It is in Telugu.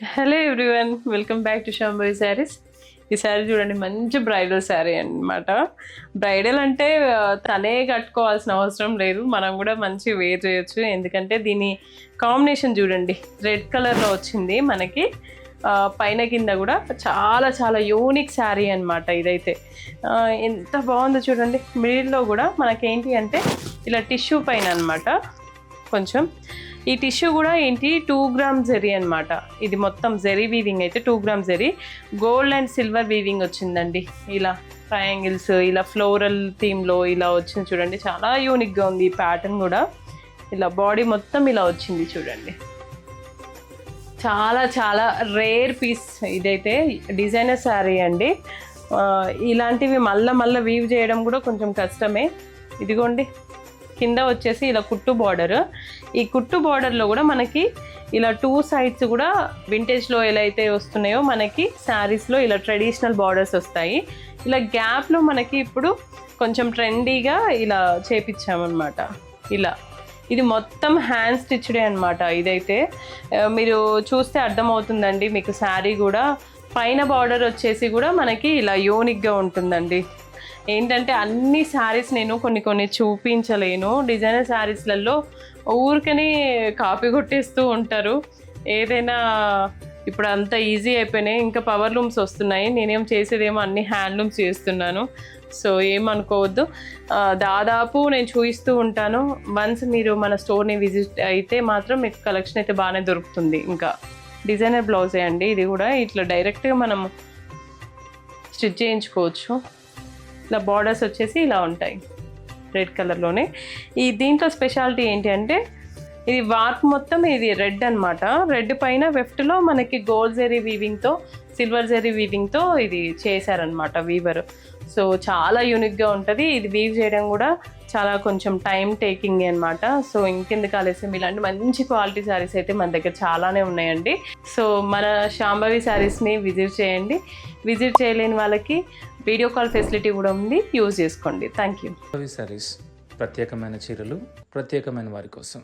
Hello everyone, welcome back to Shambhavi saris. ఈ శారీ చూడండి, మంచి బ్రైడల్ శారీ అన్నమాట. బ్రైడల్ అంటే తనే కట్టుకోవాల్సిన అవసరం లేదు, మనం కూడా మంచి వేర్ చేయొచ్చు. ఎందుకంటే దీని కాంబినేషన్ చూడండి, రెడ్ కలర్లో వచ్చింది మనకి. పైన కింద కూడా చాలా చాలా యూనిక్ శారీ అనమాట. ఇదైతే ఎంత బాగుందో చూడండి. మిడిల్లో కూడా మనకేంటి అంటే ఇలా టిష్యూ పైన అనమాట. కొంచెం ఈ టిష్యూ కూడా ఏంటి 2 గ్రామ్ జరీ అనమాట. ఇది మొత్తం జరీ వీవింగ్ అయితే 2 gram zari, gold and silver weaving వచ్చిందండి. ఇలా ట్రయాంగిల్స్, ఇలా ఫ్లోరల్ థీమ్లో ఇలా వచ్చింది చూడండి. చాలా యూనిక్గా ఉంది ఈ ప్యాటర్న్ కూడా. ఇలా బాడీ మొత్తం ఇలా వచ్చింది చూడండి. చాలా చాలా రేర్ పీస్ ఇదైతే. డిజైనర్ శారీ అండి. ఇలాంటివి మళ్ళీ వీవ్ చేయడం కూడా కొంచెం కష్టమే. ఇదిగోండి, కింద వచ్చేసి ఇలా కుట్టు బార్డర్. ఈ కుట్టు బార్డర్లో కూడా మనకి ఇలా 2 సైడ్స్ కూడా వింటేజ్లో ఎలా అయితే వస్తున్నాయో మనకి శారీస్లో ఇలా ట్రెడిషనల్ బార్డర్స్ వస్తాయి. ఇలా గ్యాప్లో మనకి ఇప్పుడు కొంచెం ట్రెండీగా ఇలా చేపించామన్నమాట. ఇలా ఇది మొత్తం హ్యాండ్ స్టిచ్డే అనమాట. ఇదైతే మీరు చూస్తే అర్థమవుతుందండి మీకు. శారీ కూడా పైన బార్డర్ వచ్చేసి కూడా మనకి ఇలా యూనిక్గా ఉంటుందండి. ఏంటంటే అన్ని శారీస్ నేను కొన్ని చూపించలేను. డిజైనర్ శారీస్లలో ఊరికని కాపీ కొట్టేస్తూ ఉంటారు. ఏదైనా ఇప్పుడు అంత ఈజీ అయిపోయినాయి, ఇంకా పవర్ లూమ్స్ వస్తున్నాయి. నేనేం చేసేదేమో అన్ని హ్యాండ్లూమ్స్ చేస్తున్నాను. సో ఏమనుకోవద్దు, దాదాపు నేను చూపిస్తూ ఉంటాను. వన్స్ మీరు మన స్టోర్ని విజిట్ అయితే మాత్రం మీకు కలెక్షన్ అయితే బాగానే దొరుకుతుంది. ఇంకా డిజైనర్ బ్లౌజే అండి ఇది కూడా. ఇట్లా డైరెక్ట్గా మనం స్టిచ్ చేయించుకోవచ్చు. ఇలా బార్డర్స్ వచ్చేసి ఇలా ఉంటాయి రెడ్ కలర్లోనే. ఈ దీంట్లో స్పెషాలిటీ ఏంటి అంటే ఇది వార్క్ మొత్తం ఇది రెడ్ అనమాట. రెడ్ పైన వెఫ్ట్లో మనకి గోల్డ్ జరీ వీవింగ్తో, సిల్వర్ జరీ వీవింగ్తో ఇది చేశారనమాట వీవర్. సో చాలా యూనిక్గా ఉంటుంది. ఇది వీవ్ చేయడం కూడా చాలా కొంచెం టైం టేకింగ్ అనమాట. సో ఇంకెందుకు ఆలస్యం, ఇలాంటి మంచి క్వాలిటీ శారీస్ అయితే మన దగ్గర చాలానే ఉన్నాయండి. సో మన శాంభవి శారీస్ని విజిట్ చేయండి. విజిట్ చేయలేని వాళ్ళకి వీడియో కాల్ ఫెసిలిటీ కూడా ఉంది, యూజ్ చేసుకోండి. Thank you. శాంభవి శారీస్ ప్రత్యేకమైన చీరలు ప్రత్యేకమైన వారి కోసం.